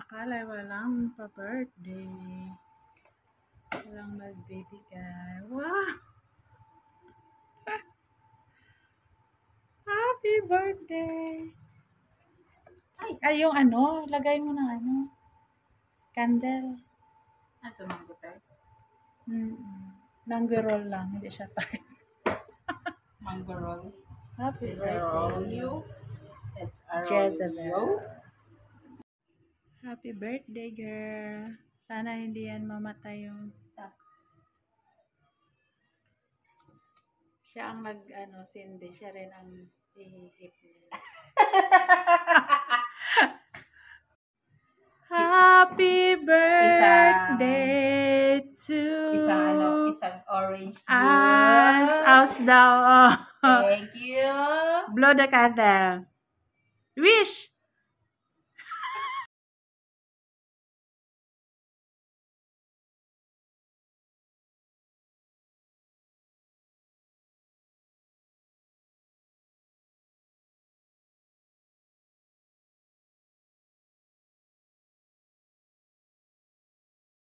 Akala walang pa-birthday. Walang magbibigay. Wow! Happy birthday! Ay, yung ano, lagay mo ng ano, candle. Ito mango tart. Mango roll lang, hindi siya tart. Mango roll. Happy It's a roll birthday. you. It's a roll Jezebel. you. Happy birthday, girl. Sana hindi yan mamatay yung... Siya ang sindi. Siya rin ang ihihip niya. Happy birthday to Isang orange us. juice. Aus daw. Thank you. Blow the candle. Wish!